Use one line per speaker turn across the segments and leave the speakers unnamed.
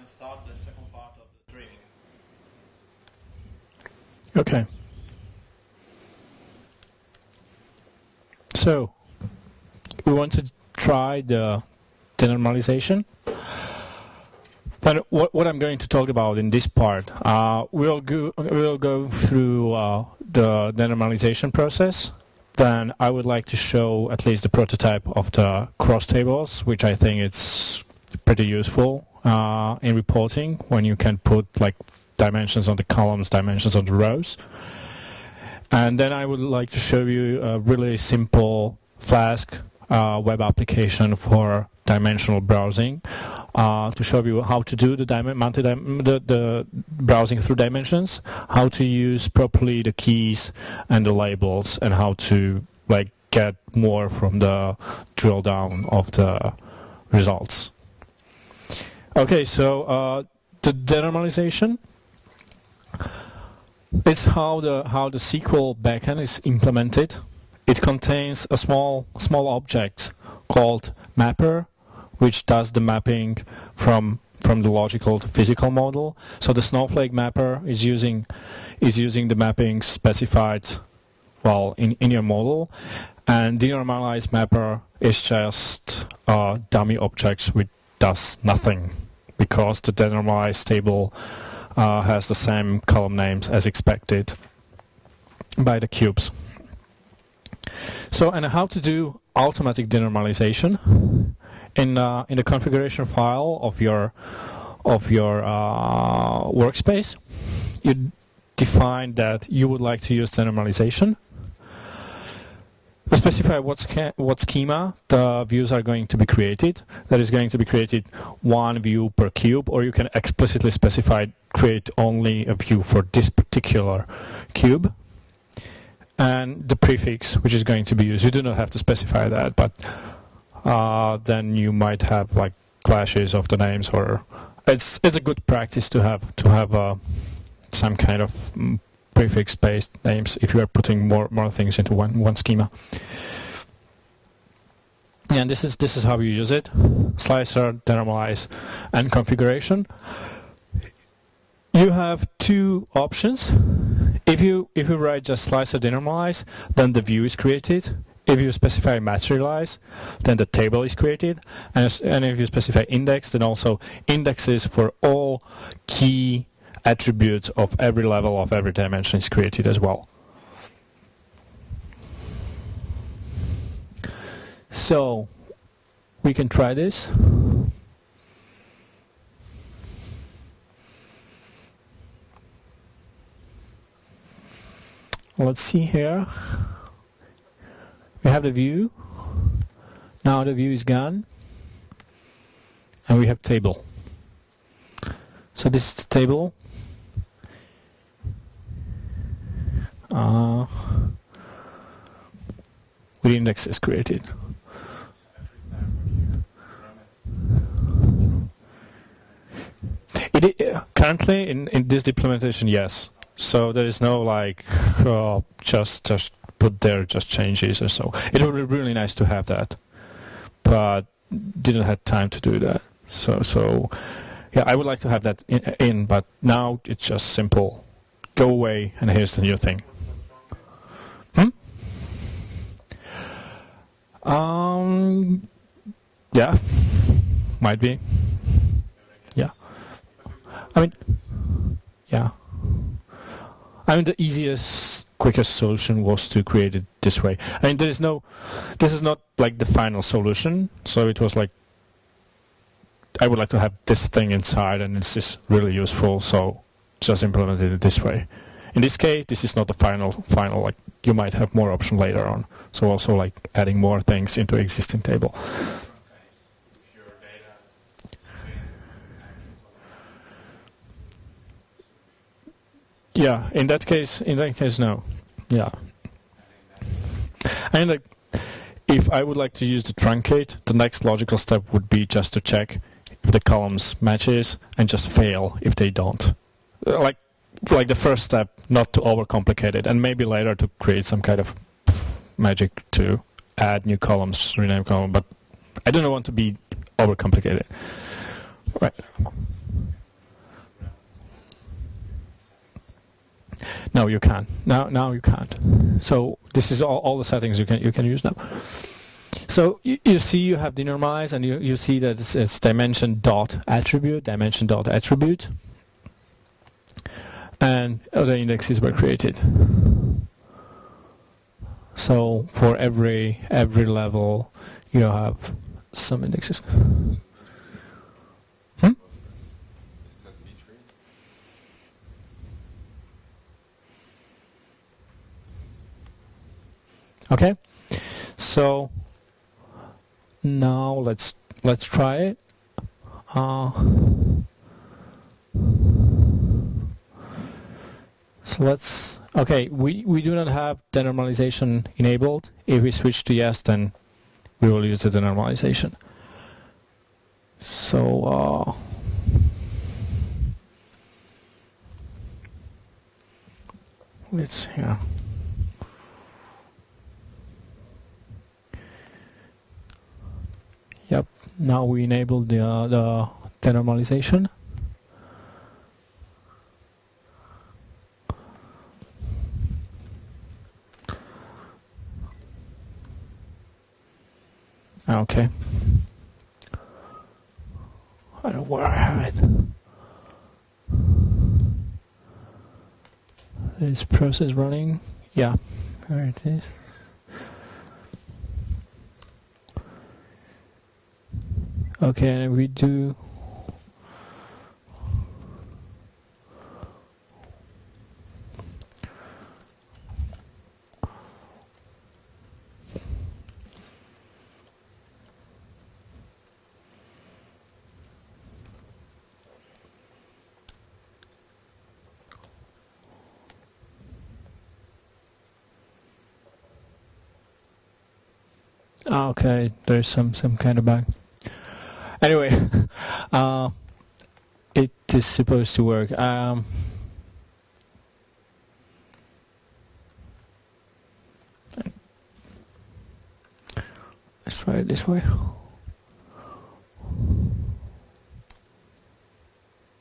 Start the second part of the training.
Okay. So we want to try the denormalization. But what I'm going to talk about in this part, we'll go through the denormalization process. Then I would like to show at least the prototype of the cross tables, which I think it's pretty useful in reporting when you can put like dimensions on the columns, dimensions on the rows. And then I would like to show you a really simple Flask web application for dimensional browsing to show you how to do the browsing through dimensions, how to use properly the keys and the labels, and how to like get more from the drill down of the results. Okay, so the denormalization, it's how the SQL backend is implemented. It contains a small object called mapper, which does the mapping from the logical to physical model. So the Snowflake mapper is using the mapping specified well in your model, and denormalized mapper is just a dummy object which does nothing, because the denormalized table has the same column names as expected by the cubes. So, and how to do automatic denormalization in the configuration file of your workspace. You define that you would like to use denormalization. Specify what schema the views are going to be created. That is going to be created one view per cube, or you can explicitly specify create only a view for this particular cube. And the prefix which is going to be used. You do not have to specify that, but then you might have like clashes of the names, or it's a good practice to have some kind of prefix-based names if you are putting more things into one schema. And this is how you use it: slicer, denormalize, and configuration. You have two options. If you write just slicer denormalize, then the view is created. If you specify materialize, then the table is created. And if you specify index, then also indexes for all key attributes of every level of every dimension is created as well. So we can try this. Let's see here. We have the view. Now the view is gone. And we have table. So this is the table. With indexes created. Currently in this implementation, yes. So there is no like just put there just changes or so. It would be really nice to have that, but didn't have time to do that. So yeah, I would like to have that in, but now it's just simple. Go away, and here's the new thing. Yeah, might be. Yeah. I mean, yeah. I mean, the easiest, quickest solution was to create it this way. I mean, this is not like the final solution. So it was like, I would like to have this thing inside, and it's just really useful. So just implemented it this way. In this case, this is not the final. Like, you might have more option later on. So also like adding more things into existing table. Yeah, in that case, no. Yeah. And like, if I would like to use the truncate, the next logical step would be just to check if the columns matches and just fail if they don't. Like the first step, not to overcomplicate it, and maybe later to create some kind of magic to add new columns, rename column. But I don't want to be overcomplicated. Right. No, you can't. Now you can't. So this is all the settings you can use now. So you see you have denormalize, and you see that it's dimension dot attribute, and other indexes were created. So for every level, you have some indexes. Okay, so now let's try it. So let's. Okay, we do not have denormalization enabled. If we switch to yes, then we will use the denormalization. So let's Yep. Now we enable the denormalization. Okay. I don't know where I have it. This process running. Yeah, there it is. Okay, and we do. Okay, there's some kind of bug. Anyway, it is supposed to work. Let's try it this way.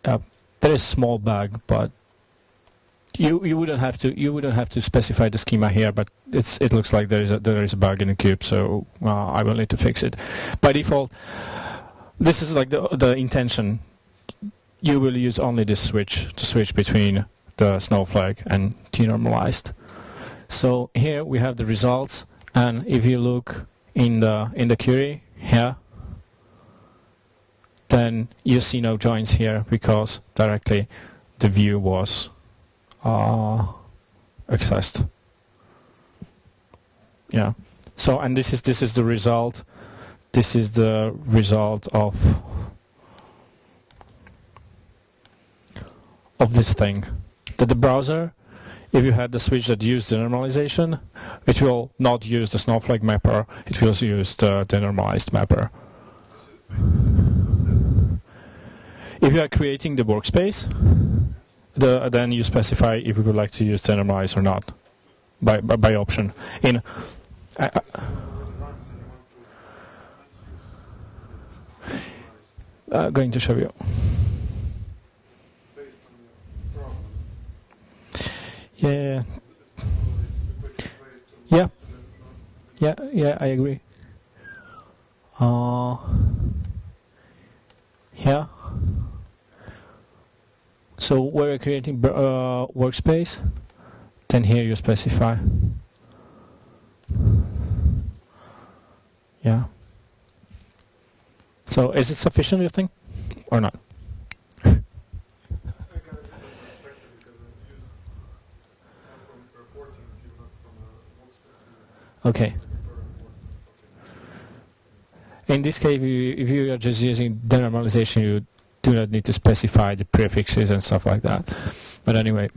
There is a small bug, but you wouldn't have to specify the schema here. But it looks like there is a bug in the cube, so I will need to fix it. By default, this is like the intention. You will use only this switch to switch between the snowflake and denormalized. So here we have the results, and if you look in the query here, then you see no joins here because directly the view was accessed. Yeah. So and this is the result. This is the result of this thing. That the browser, if you had the switch that used the normalization, it will not use the snowflake mapper. It will use the denormalized mapper. If you are creating the workspace, then you specify if you would like to use denormalize or not by option. Going to show you. Yeah, I agree. Here. So where you're creating workspace, then here you specify. Yeah. So is it sufficient, you think, or not?
I got a different perspective because I use from reporting view, not from a workspace view.
Okay. In this case, if you are just using denormalization, you do not need to specify the prefixes and stuff like that. But anyway.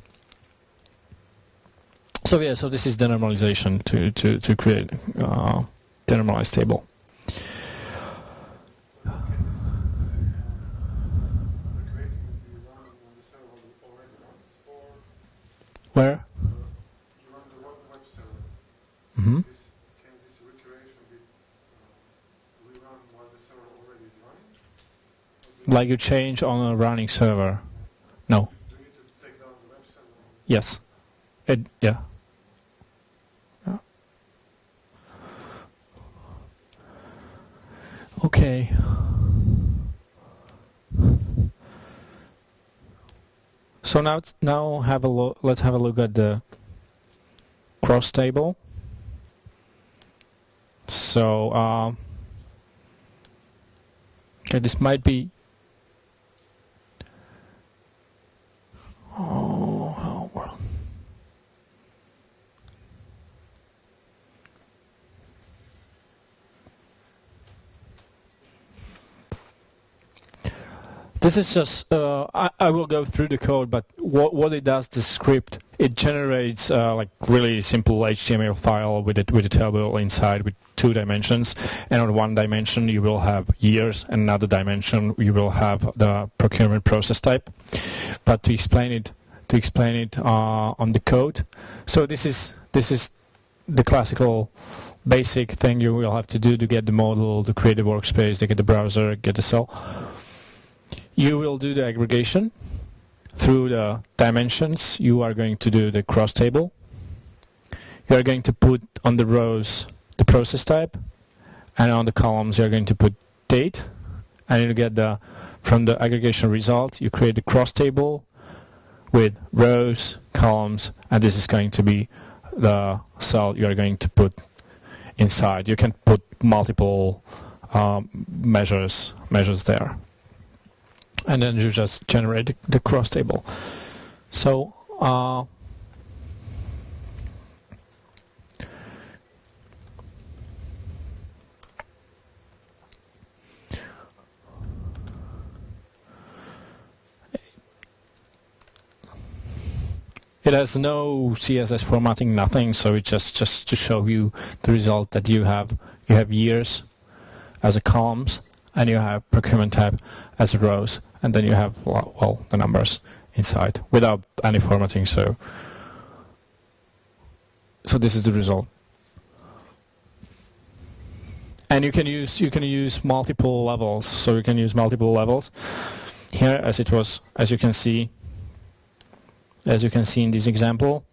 So yeah, so this is denormalization to create denormalized table. Where?
You run the web server.
Mm-hmm.
Can this recreation be rerun while the server already is running?
Like you change on a running server? No.
Do you need to take down the web server?
Yes. Yeah. Okay. So now have a look. Let's have a look at the cross table. So okay, this might be. Oh well. This is just, I will go through the code, but what it does, the script, it generates like really simple HTML file with a table inside with 2 dimensions, and on one dimension you will have years, and another dimension you will have the procurement process type. But to explain it on the code, so this is the classical basic thing you will have to do to get the model, to create the workspace, to get the browser, get the cell. You will do the aggregation through the dimensions. You are going to do the cross table. You are going to put on the rows the process type, and on the columns you are going to put date, and you get from the aggregation result you create the cross table with rows, columns, and this is going to be the cell you are going to put inside. You can put multiple measures there. And then you just generate the cross table. So it has no CSS formatting, nothing. So it's just to show you the result that you have years as a columns, and you have procurement type as rows, and then you have well the numbers inside without any formatting. So this is the result, and you can use multiple levels. So you can use multiple levels here, as you can see in this example.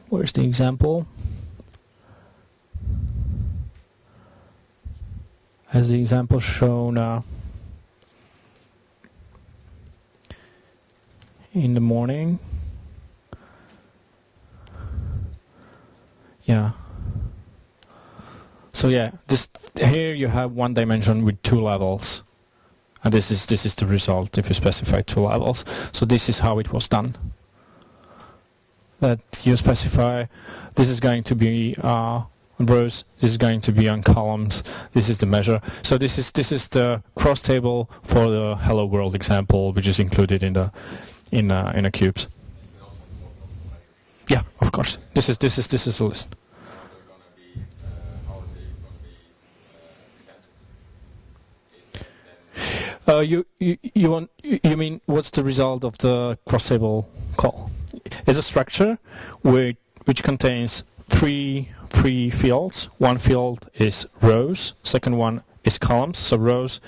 Where's the example? As the example shown in the morning. Yeah. So yeah, here you have one dimension with 2 levels, and this is the result if you specify 2 levels. So this is how it was done. That you specify this is going to be rows, this is going to be on columns, this is the measure. So this is the cross table for the hello world example, which is included in the cubes. Yeah, of course. This is the list. You mean what's the result of the cross table call? It's a structure which contains three fields. One field is rows, second one is columns. So rows,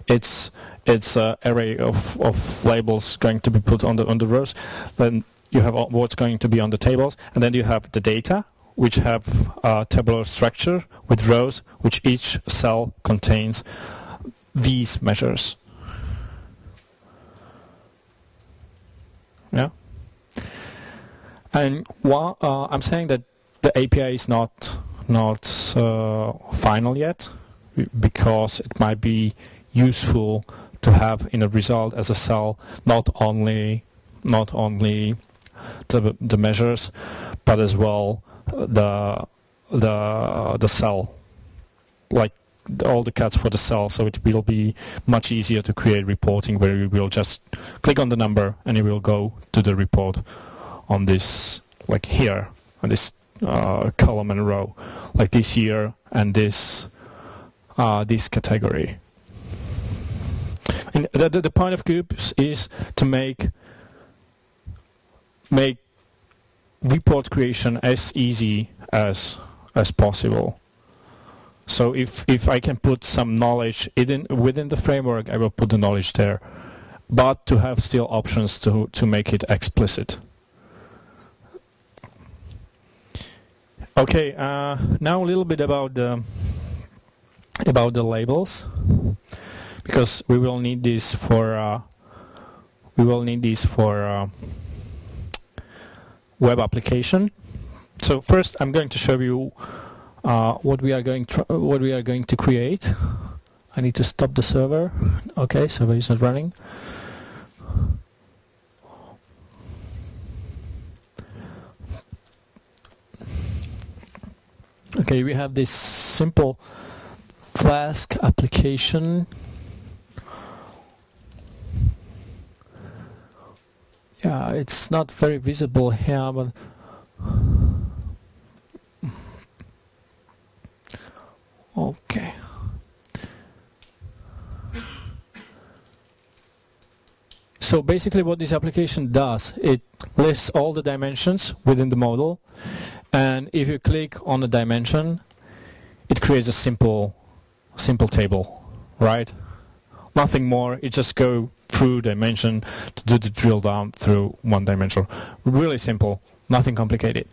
it's an array of labels going to be put on the rows. Then you have what's going to be on the tables, and then you have the data, which have a tabular structure with rows, which each cell contains these measures. Yeah. And while I'm saying that the API is not final yet, because it might be useful to have in a result as a cell not only the measures, but as well the cell, like all the cuts for the cell, so it will be much easier to create reporting where you will just click on the number and you will go to the report on this, like here, on this column and row, like this year and this category. And the point of groups is to make report creation as easy as possible. So if I can put some knowledge within the framework, I will put the knowledge there, but to have still options to make it explicit. Okay, now a little bit about the labels, because we will need this for web application. So first, I'm going to show you what we are going to create. I need to stop the server. Okay, server is not running. Okay, we have this simple Flask application. Yeah, it's not very visible here, but okay. So basically what this application does, it lists all the dimensions within the model, and if you click on the dimension, it creates a simple table, right? Nothing more, it just go through dimension to do the drill down through one dimension. Really simple, nothing complicated.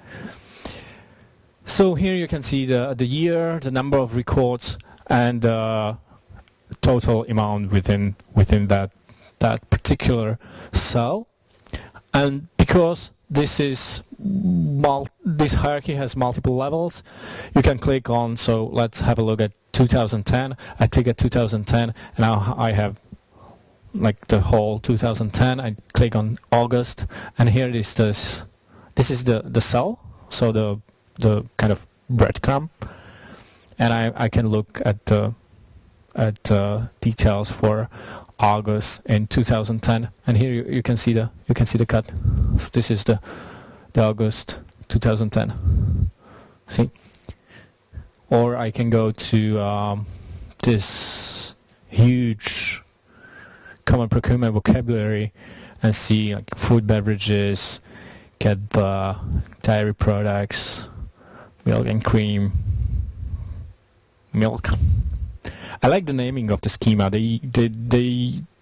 So here you can see the year, the number of records, and the total amount within that particular cell. And because this hierarchy has multiple levels, you can click on, so let's have a look at 2010. I click at 2010 and now I have like the whole 2010. I click on August, and here it is. This is the cell, so the kind of breadcrumb, and I can look at the details for August in 2010, and here you can see the cut. So this is the August 2010. See, or I can go to this huge common procurement vocabulary and see like food, beverages, get the dairy products, milk and cream, milk. I like the naming of the schema. They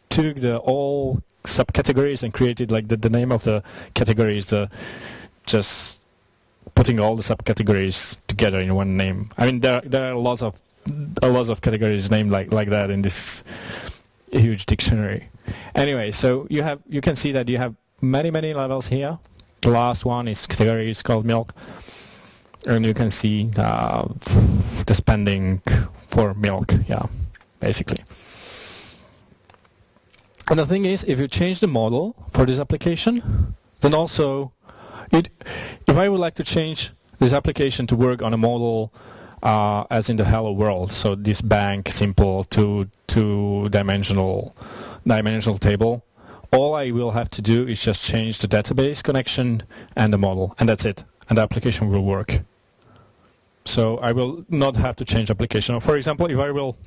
took all subcategories and created like the name of the categories, just putting all the subcategories together in one name. I mean, there are lots of categories named like that in this huge dictionary. Anyway, so you can see that you have many levels here. The last one is category is called milk, and you can see the spending for milk. Yeah, basically. And the thing is, if you change the model for this application, then also if I would like to change this application to work on a model as in the Hello World, so this bank simple two-dimensional table, all I will have to do is just change the database connection and the model, and that's it, and the application will work. So I will not have to change application. For example, if I will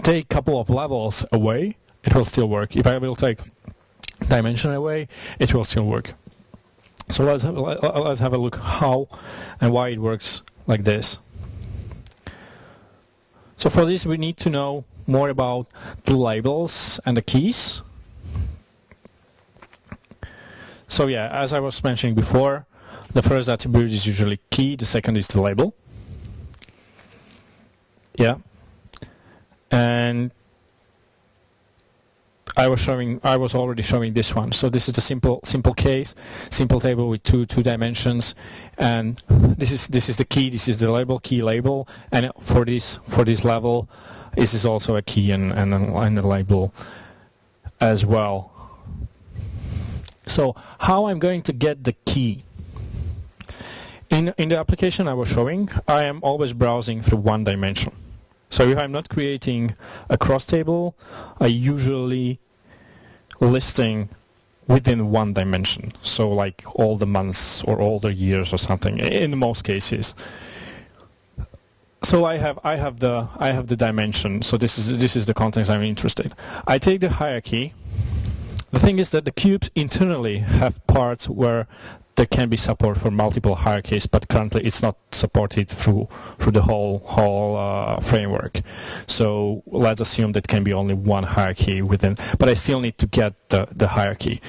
take a couple of levels away, it will still work. If I will take dimension away, it will still work. So let's have a look how and why it works like this. So for this we need to know more about the labels and the keys. So yeah, as I was mentioning before, The first attribute is usually key, the second is the label. Yeah. And I was already showing this one. So this is the simple case, simple table with two dimensions, and this is the key, this is the label, key label, and for this level, this is also a key and a label as well. So how I'm going to get the key? In the application I was showing, I am always browsing through one dimension. So if I'm not creating a cross table, I usually listing within one dimension. So like all the months or all the years or something in most cases. So I have the dimension. So this is the context I'm interested. I take the hierarchy. The thing is that the cubes internally have parts where there can be support for multiple hierarchies, but currently it's not supported through the whole framework. So let's assume that can be only one hierarchy within, but I still need to get the hierarchy.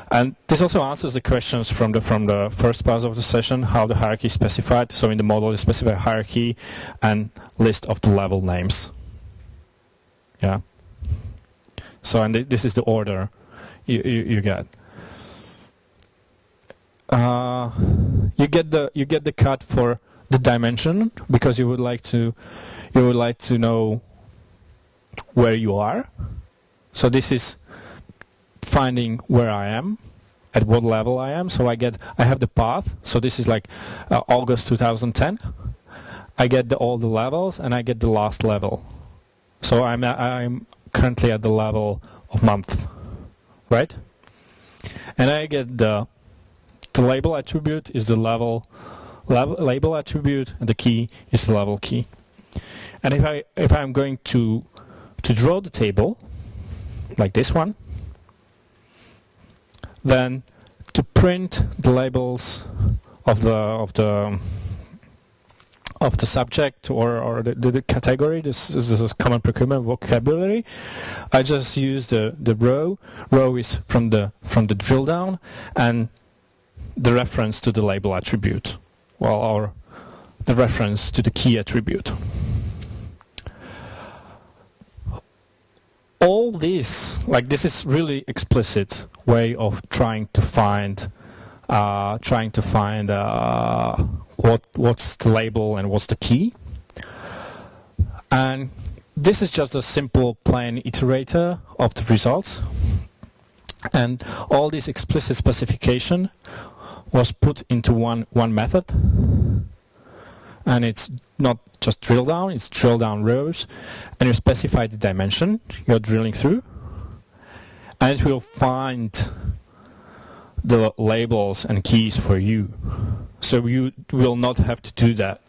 And this also answers the questions from the first part of the session, how the hierarchy is specified. So in the model, you specify hierarchy and list of the level names. Yeah. So and this is the order you get. You get the cut for the dimension because you would like to know where you are. So this is finding where I am, at what level I am. So I have the path. So this is like August 2010. I get all the levels and I get the last level. So I'm currently at the level of month, right? And I get the label attribute is the label attribute, and the key is the level key. And if I'm going to draw the table like this one, then to print the labels of the subject or the category, this is common procurement vocabulary, I just use the row. Row is from the drill down, and the reference to the label attribute, or the reference to the key attribute. All this, this is really explicit way of trying to find what's the label and what's the key. And this is just a simple plain iterator of the results. And all this explicit specification was put into one method, and it's not just drill down, it's drill down rows, and you specify the dimension you're drilling through, and it will find the labels and keys for you. So you will not have to do that,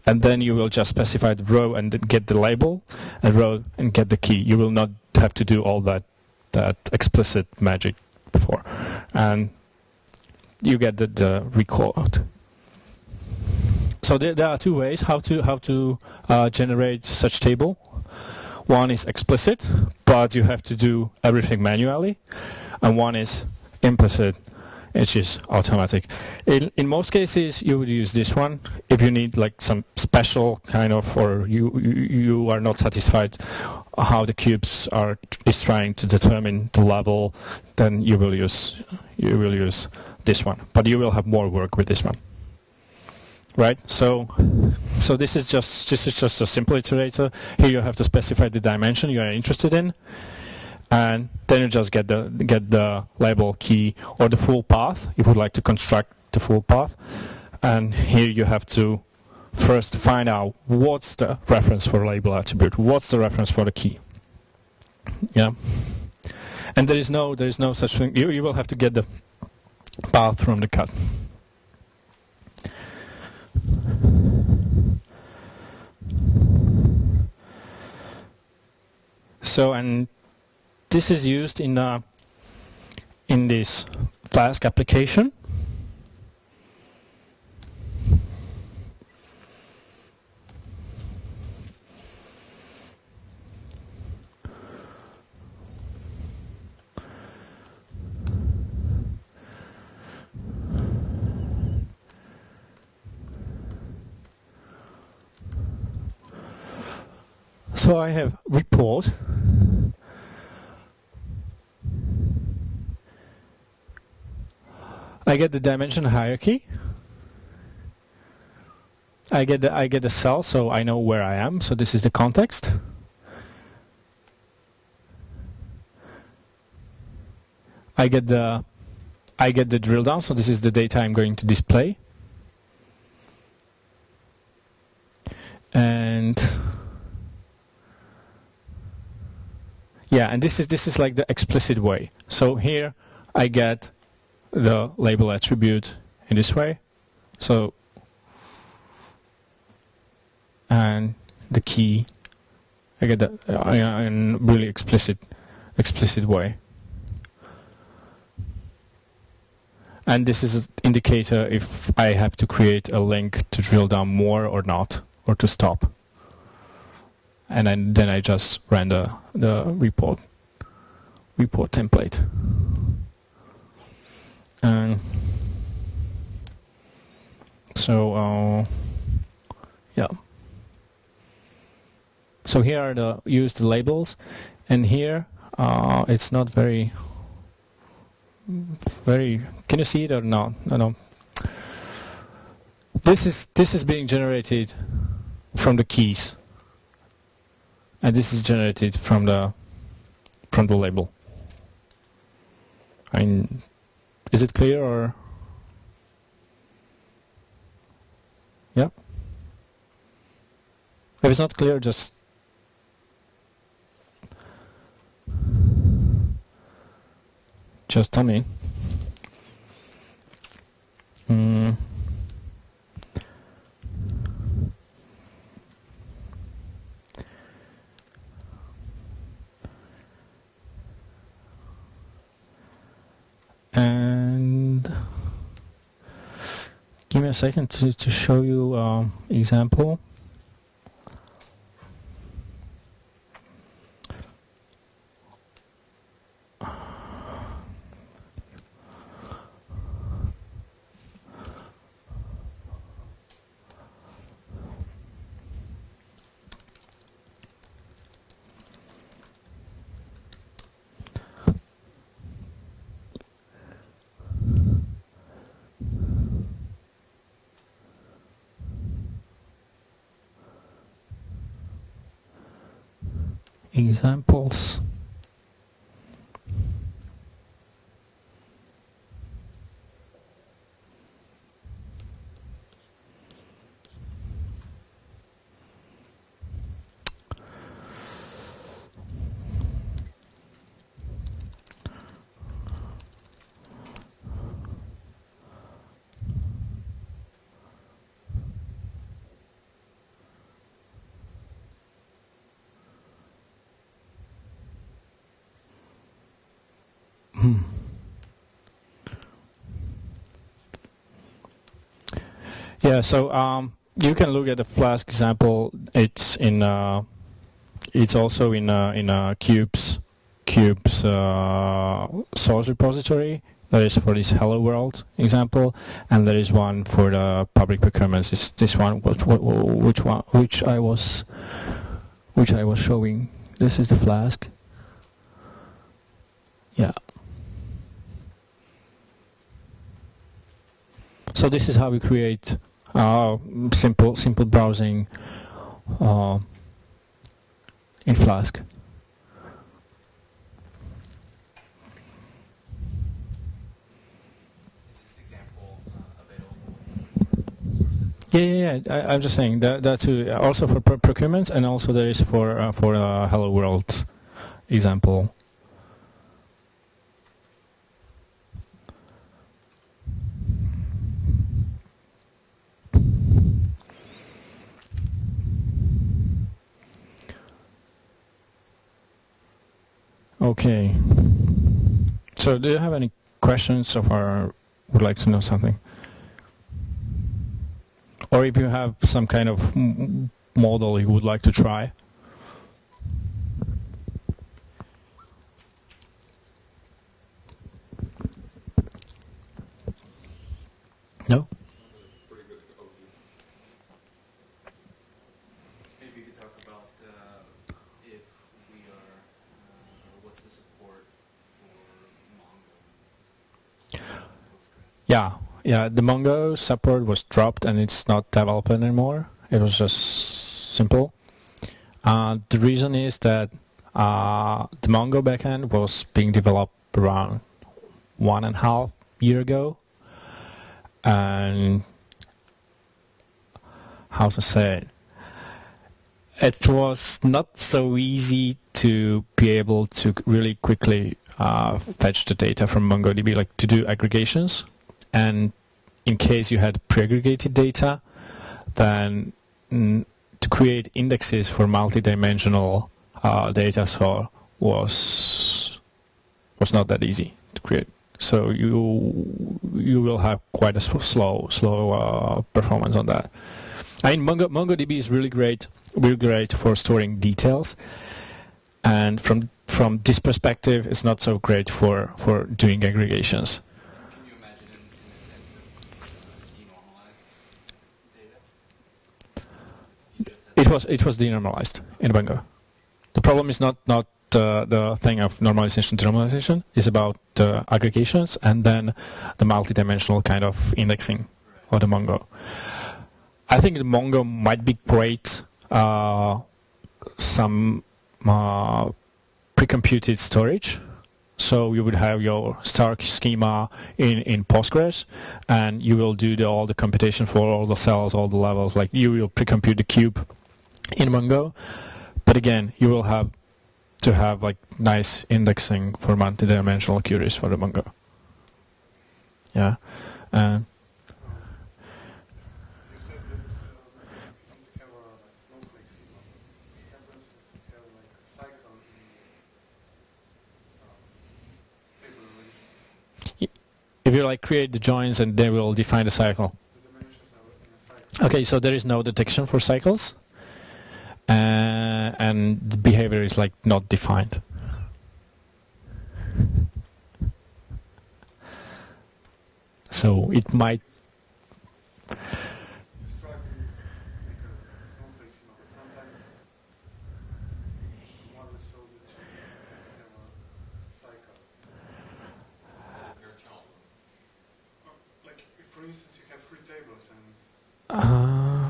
and then you will just specify the row and then get the label, and row and get the key. You will not have to do all that explicit magic before, and you get the record. So there are two ways how to generate such table. One is explicit, but you have to do everything manually, and one is implicit, which is automatic. In most cases, you would use this one if you need some special kind of, or you are not satisfied how the cubes is trying to determine the level, then you will use this one. But you will have more work with this one, right? So this is just a simple iterator. Here you have to specify the dimension you are interested in, and then you just get the label key or the full path. You would like to construct the full path, and here you have to first find out what's the reference for label attribute, what's the reference for the key. Yeah, and there is no such thing. You will have to get the path from the cut. So, and this is used in this Flask application. So I have report. I get the dimension hierarchy. I get the cell, so I know where I am. So this is the context. I get the drill down, so this is the data I'm going to display. And yeah, and this is like the explicit way. So here I get the label attribute in this way. So and the key I get that in really explicit way. And this is an indicator if I have to create a link to drill down more or not, or to stop. And then I just ran the report template. And so yeah. So here are the used labels, and here it's not very. Can you see it or not? No. This is being generated from the keys, and this is generated from the label. I mean, is it clear or? Yeah. If it's not clear, just tell me. And give me a second to show you example. Examples. Yeah, so you can look at the Flask example. It's in it's also in Cube's source repository. There is for this Hello World example, and there is one for the public procurements. It's this one, which I was showing. This is the Flask. Yeah. So this is how we create simple browsing in Flask.
Is this example available?
Yeah. I'm just saying that's also for procurements, and also there is for Hello World example. Okay. So do you have any questions so far? Would like to know something? Or if you have some kind of model you would like to try? No?
Maybe you could talk about
Yeah, yeah. The Mongo support was dropped and it's not developed anymore. It was just simple. The reason is that the Mongo backend was being developed around 1.5 years ago, and how to say it was not so easy to be able to really quickly fetch the data from MongoDB, like to do aggregations. And in case you had pre-aggregated data, then to create indexes for multi-dimensional data store was not that easy to create. So you will have quite a slow performance on that. I mean, MongoDB is really great for storing details, and from this perspective, it's not so great for doing aggregations.
Can you imagine in the sense of denormalized data?
It was denormalized in Mongo. The problem is not the thing of normalization to normalization. It's about the aggregations and then the multi-dimensional kind of indexing of the Mongo. I think the Mongo might be great some pre-computed storage. So you would have your star schema in Postgres, and you will do all the computation for all the cells, all the levels. Like you will pre-compute the cube in Mongo, but again, you will have to have like nice indexing for multi-dimensional queries for the Mongo. Yeah.
You said that if you have a snowflake schema, what happens if you have like a cycle in table relations?
If you like create the joins and they will define the cycle.
The dimensions are in a cycle.
Okay, so there is no detection for cycles, and the behavior is like not defined. So it might.
You try to make a snowflake schema, but sometimes model is so that you have a cycle.
Very challenging.
Like, if, for instance, you have 3 tables and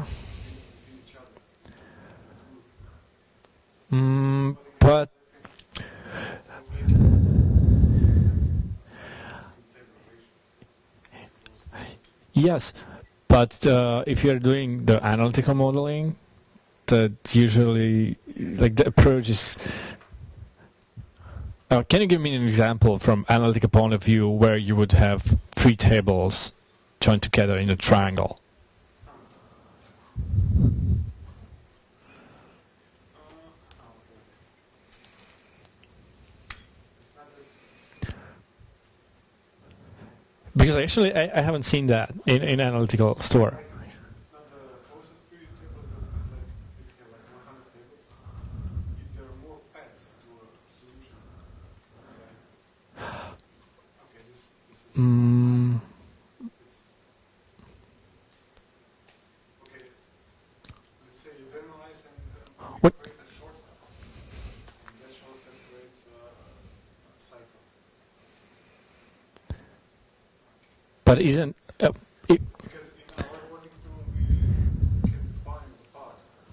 feed each other.
But
Snowflake is cycle between table relations.
yes, but if you are doing the analytical modeling, that usually like the approach is. Can you give me an example from analytical point of view where you would have 3 tables joined together in a triangle?
It's not that
Because actually I haven't seen that in analytical store.
it's not the closest 3 tables, but it's like if you have like 100 tables, there are more paths to a solution. Okay, this is it's, okay. Let's say you generalize and you
What?
create a shortcut, and that shortcut creates a cycle.
But isn't
Because in our reporting tool, we can define the path that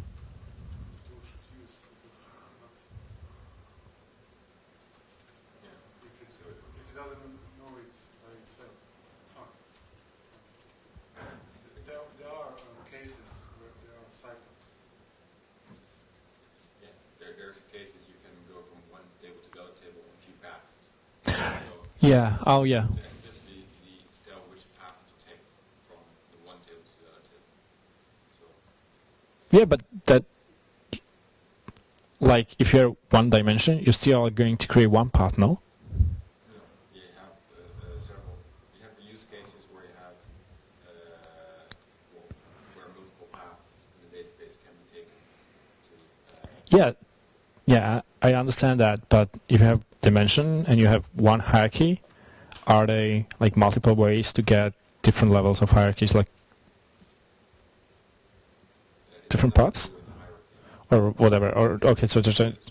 the tool should use. If it's not, if it doesn't know it by itself. There are cases where there are cycles.
Yeah, there's cases you can go from one table to the other table in a few paths. So
yeah? Oh yeah.
the explicitly need to tell which path to take from the one table to the other table. So
Yeah, but that, like, if you're one dimension, you still are going to create one path, no?
you have several. You have use cases where you have where multiple paths in the database can be taken to.
Yeah, I understand that, but if you have dimension and you have one hierarchy, are they like multiple ways to get different levels of hierarchies, like different paths? Or whatever, or okay, so just
300 tables,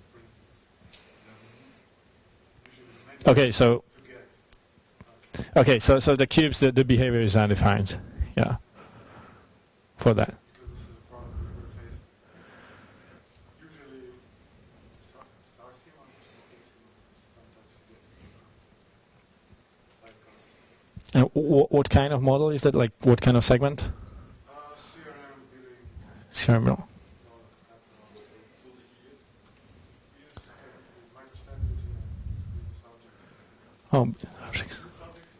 for instance. Then usually the main
okay, so
to
Okay, so the cubes, the behavior is undefined. Yeah. For that.
Because this is a problem we're facing. It's usually start here on this sometimes you get cycles.
And what kind of model is that? Like, what kind of segment?
CRM billing.
CRM.
Tool that you use? We use MicroStrategy and business objects.
Oh,
Business objects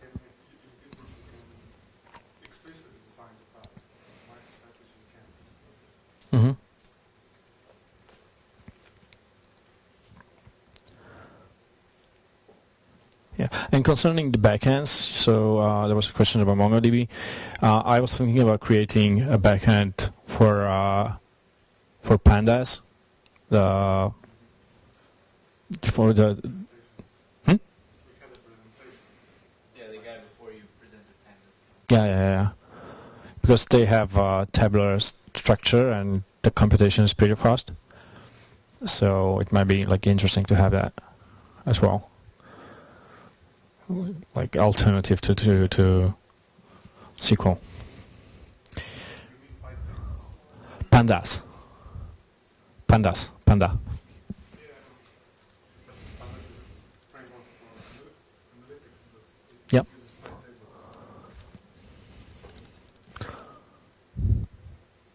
in business you can explicitly define the path. MicroStrategy you can't.
mm-hmm. Yeah, and concerning the backends, so there was a question about MongoDB. I was thinking about creating a backend for pandas, for the.
We had a presentation.
Yeah, the guy before you presented pandas.
Yeah. Because they have a tabular structure and the computation is pretty fast. So it might be like interesting to have that as well. Like alternative to SQL.
You mean Python?
Pandas. Panda.
Yeah. Pandas is a framework for analytics, but it
Yep.
uses pipetables.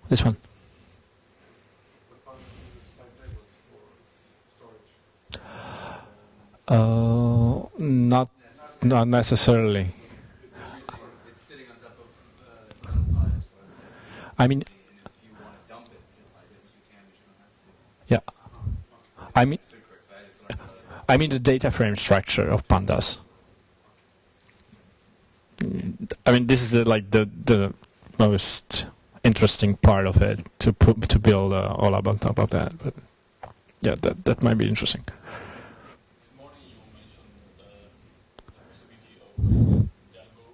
This one.
But Pandas uses pipetables for its storage.
Not necessarily.
It's sitting on top of NumPy as well.
I mean,
And if you want to dump it to pipetables, you can, but you don't have to.
yeah. I mean,
That's correct. That is sort of
I mean the data frame structure of pandas. I mean, this is the most interesting part of it to build all up on top of that. But yeah, that might be interesting.
This morning you mentioned the possibility of Django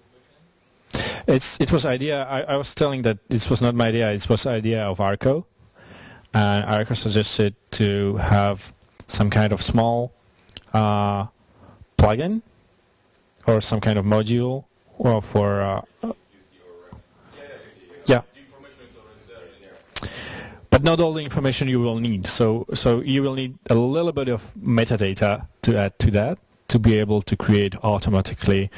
backend.
It was idea. I was telling that this was not my idea. It was idea of Arco, and Arco suggested to have some kind of small plugin or some kind of module for. Yeah.
The information is already there.
But not all the information you will need. So you will need a little bit of metadata to add to that to be able to create automatically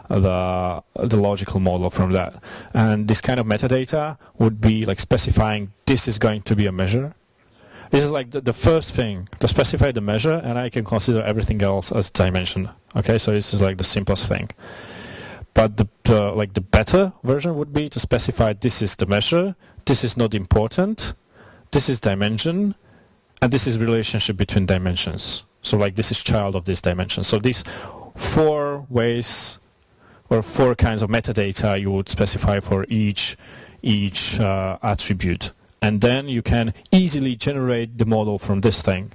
the logical model from that. And this kind of metadata would be like specifying this is going to be a measure. This is like the first thing, to specify the measure, and I can consider everything else as dimension. Okay, so this is like the simplest thing. But the better version would be to specify this is the measure, this is not important, this is dimension, and this is relationship between dimensions. So like this is child of this dimension. So these 4 ways or 4 kinds of metadata you would specify for each attribute. And then you can easily generate the model from this thing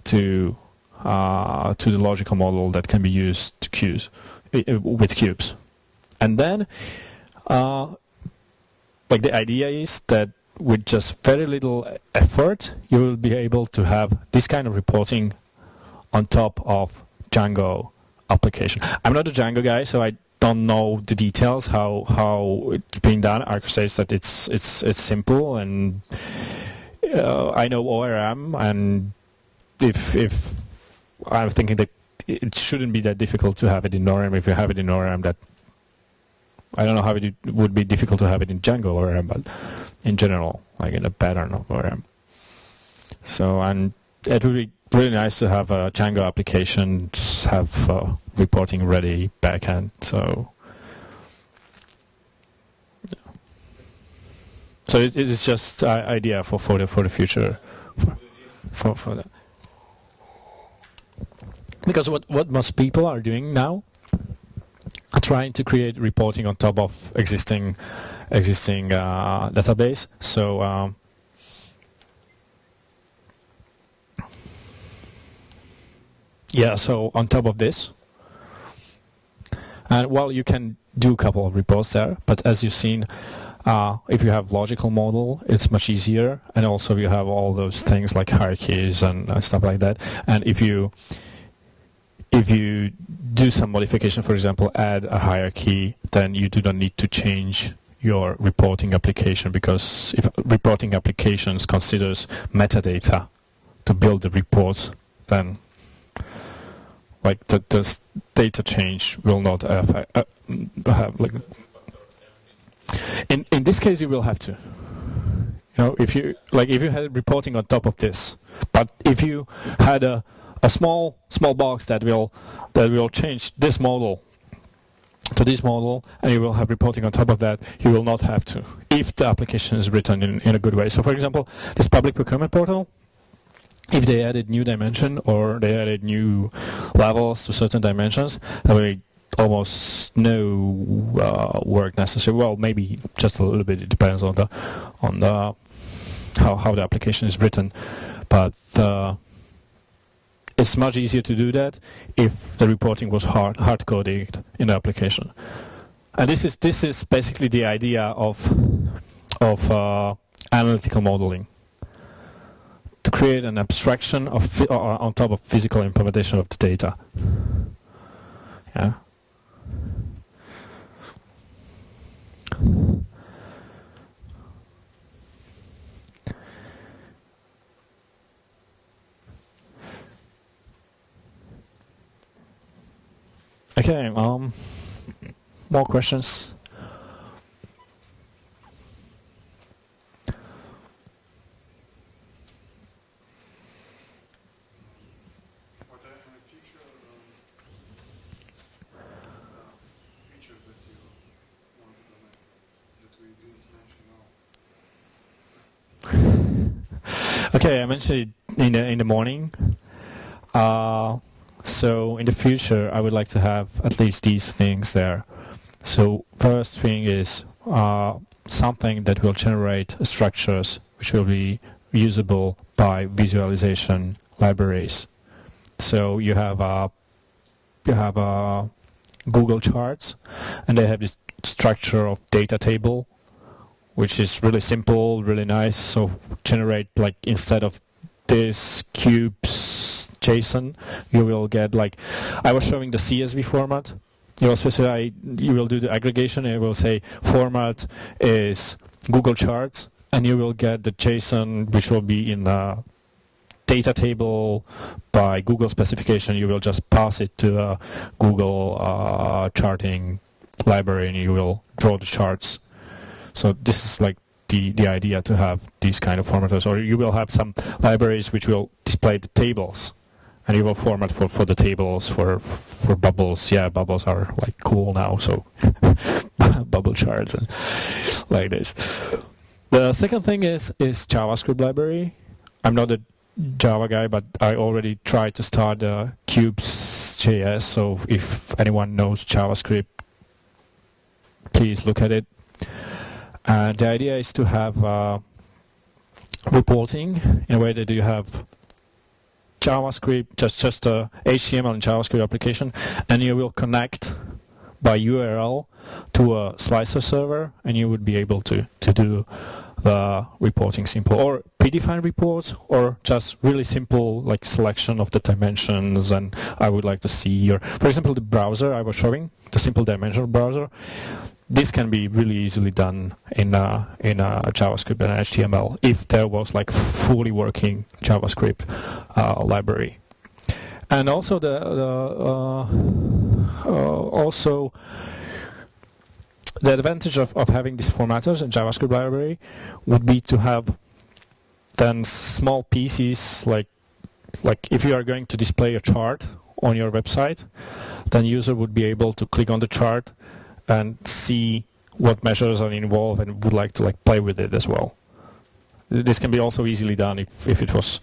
to the logical model that can be used to with cubes. And then like the idea is that with just very little effort you will be able to have this kind of reporting on top of Django application. I'm not a Django guy, so I don't know the details how it's being done. Arco says that it's simple, and I know ORM, and if I'm thinking that it shouldn't be that difficult to have it in ORM. If you have it in ORM, that I don't know how it would be difficult to have it in Django ORM, but in general, like in a pattern of ORM. So, and it would be really nice to have a Django application have reporting ready backend. So, yeah. So it is just an idea for the future for that. Because what most people are doing now are trying to create reporting on top of existing database. So yeah, so on top of this, and well, you can do a couple of reports there, but as you've seen, if you have logical model, it's much easier, and also you have all those things like hierarchies and stuff like that. And if if you do some modification, for example, add a hierarchy, then you do not need to change your reporting application, because if reporting applications considers metadata to build the reports, then like the data change will not have like. In this case, you will have to. You know, if you had reporting on top of this, but if you had a small box that will change this model to this model, and you will have reporting on top of that, you will not have to, if the application is written in a good way. So for example, this public procurement portal, if they added new dimension or they added new levels to certain dimensions, there will be almost no work necessary. Well, maybe just a little bit. It depends on the how the application is written, but it's much easier to do that if the reporting was hard coded in the application. And this is basically the idea of analytical modeling, to create an abstraction of on top of physical implementation of the data. Yeah. Okay, more questions?
What are any future features that you want to implement that we didn't mention now?
Okay, I mentioned it in the morning. So in the future, I would like to have at least these things there. So first thing is something that will generate structures which will be usable by visualization libraries. So you have Google Charts, and they have this structure of data table, which is really simple, really nice. So generate, like, instead of this cubes JSON, you will get, like, I was showing the CSV format. You will specify, you will do the aggregation, and it will say format is Google Charts, and you will get the JSON which will be in a data table by Google specification. You will just pass it to a Google charting library, and you will draw the charts. So this is like the idea, to have these kind of formatters. Or you will have some libraries which will display the tables, and you will format for the tables, for bubbles. Yeah, bubbles are like cool now, so bubble charts and like this. The second thing is JavaScript library. I'm not a Java guy, but I already tried to start cubes.js, so if anyone knows JavaScript, please look at it. And the idea is to have reporting in a way that you have JavaScript, just HTML and JavaScript application, and you will connect by URL to a slicer server, and you would be able to do the reporting simple, or predefined reports, or just really simple, like, selection of the dimensions. And I would like to see your, for example, the browser I was showing, the simple dimensional browser. This can be really easily done in a JavaScript and HTML if there was, like, fully working JavaScript library. And also the advantage of having these formatters in JavaScript library would be to have then small pieces, like if you are going to display a chart on your website, then user would be able to click on the chart and see what measures are involved and would like to, like, play with it as well. This can be also easily done if it was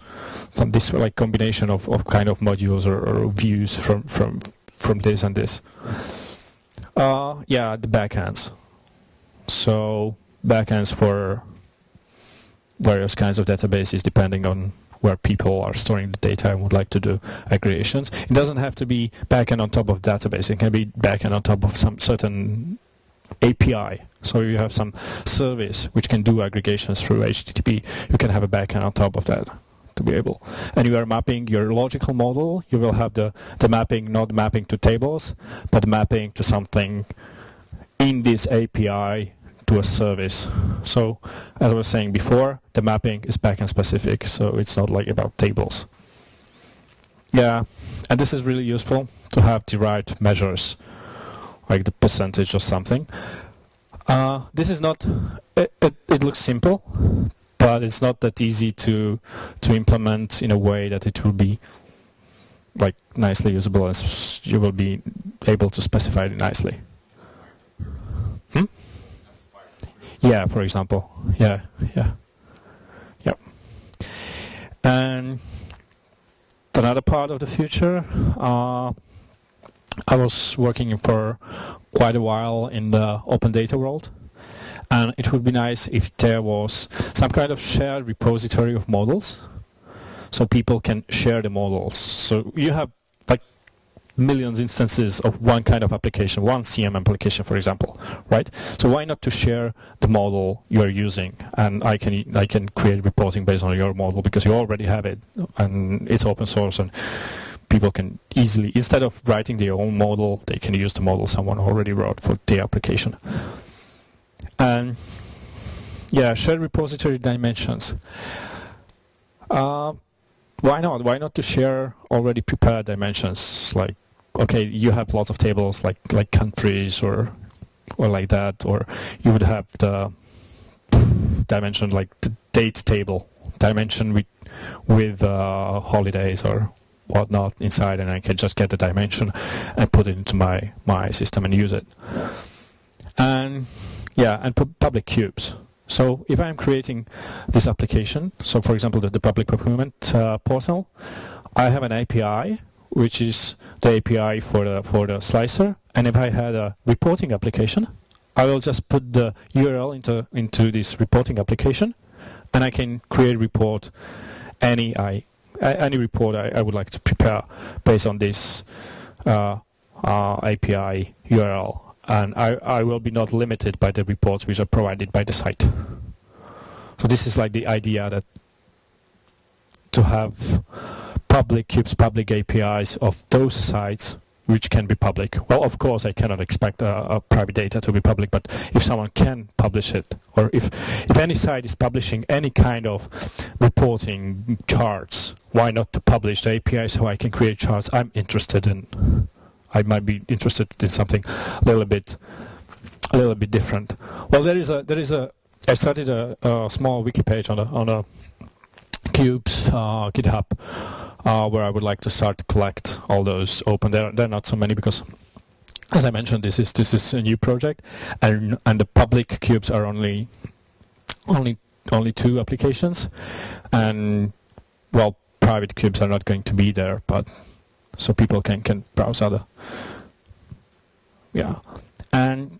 from this, like, combination of kind of modules or views from this and this. Yeah, the backends. So backends for various kinds of databases, depending on where people are storing the data and would like to do aggregations. It doesn't have to be backend on top of database. It can be backend on top of some certain API. So you have some service which can do aggregations through HTTP. You can have a backend on top of that to be able. And you are mapping your logical model. You will have the mapping, not mapping to tables, but mapping to something in this API to a service. So as I was saying before, the mapping is backend specific, so it's not like about tables. Yeah, and this is really useful to have the right measures, like the percentage or something. This is not, it looks simple, but it's not that easy to implement in a way that it will be like nicely usable and you will be able to specify it nicely. Yeah, for example. Yeah. And another part of the future, I was working for quite a while in the open data world, and it would be nice if there was some kind of shared repository of models, so people can share the models. So you have like millions instances of one kind of application, one CM application, for example, right? So why not to share the model you are using, and I can create reporting based on your model because you already have it, and it's open source, and people can easily, instead of writing their own model, they can use the model someone already wrote for their application. And yeah, shared repository dimensions. Why not? Why not to share already prepared dimensions? Like, okay, you have lots of tables like countries or like that, or you would have the dimension like the date table dimension with holidays or whatnot inside, and I can just get the dimension and put it into my system and use it. And yeah, and public cubes. So if I'm creating this application, so for example the public procurement portal, I have an API which is the API for the slicer, and if I had a reporting application, I will just put the URL into this reporting application, and I can create report any report I would like to prepare based on this API URL. And I will be not limited by the reports which are provided by the site. So this is like the idea that to have public cubes, public APIs of those sites which can be public. Well, of course, I cannot expect a private data to be public, but if someone can publish it, or if any site is publishing any kind of reporting charts, why not to publish the API so I can create charts I'm interested in? I might be interested in something a little bit different. Well, I started a small wiki page on a cubes GitHub where I would like to start to collect all those open. There are not so many because, as I mentioned, this is a new project, and the public cubes are only 2 applications, and well, private cubes are not going to be there, but so people can browse other. Yeah, and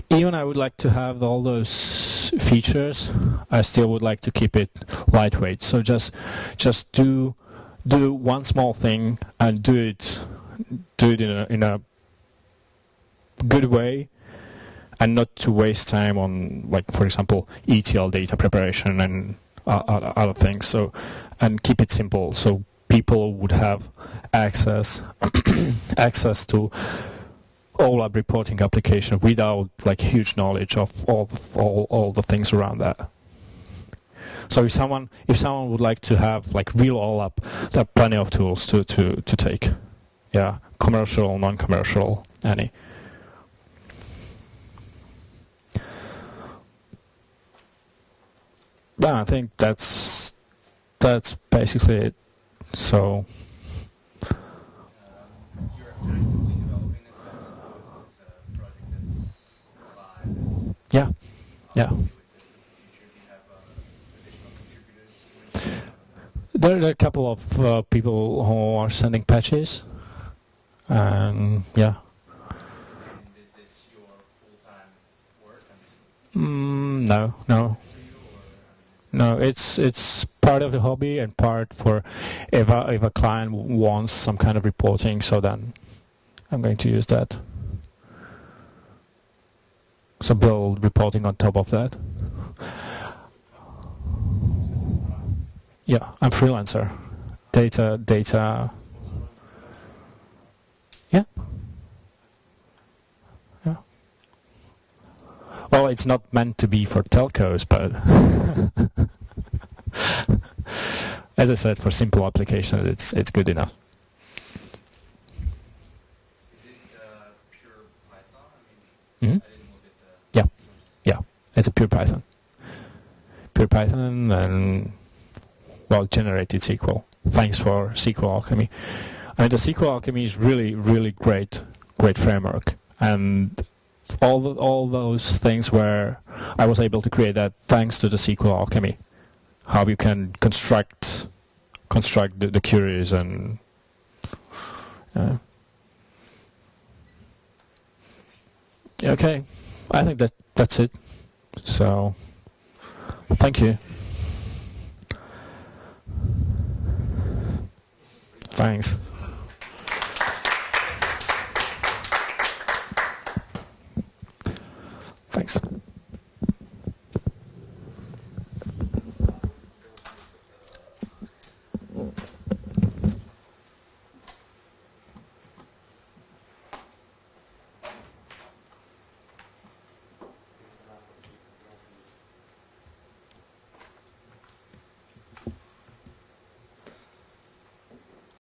even I would like to have all those features. I still would like to keep it lightweight. So just do one small thing and do it in a good way, and not to waste time on, like, for example, ETL data preparation and other things. So, and keep it simple so people would have access to OLAP reporting application without like huge knowledge of all the things around that. So if someone would like to have like real OLAP, there are plenty of tools to take. Yeah, commercial, non-commercial, any. Yeah, I think that's basically it. So.
You're actively developing this, I suppose this is a project that's live.
Yeah, yeah.
With the future, do you have additional contributors?
There are a couple of people who are sending patches, and yeah.
And is this your full-time work?
No. No, it's part of the hobby and part for if a client wants some kind of reporting, so then I'm going to use that. So build reporting on top of that. Yeah, I'm freelancer. Data. Yeah. Yeah. Well, it's not meant to be for telcos, but as I said, for simple applications, it's good enough.
Is it pure Python?
Mhm.
I didn't look at the
Yeah.
sources.
Yeah, it's a pure Python. Pure Python and, well, generated SQL. Thanks for SQL Alchemy. I mean, the SQL Alchemy is really great framework. And all those things where I was able to create that thanks to the SQL Alchemy. How you can construct the queries and okay, I think that's it. So thank you. Thanks.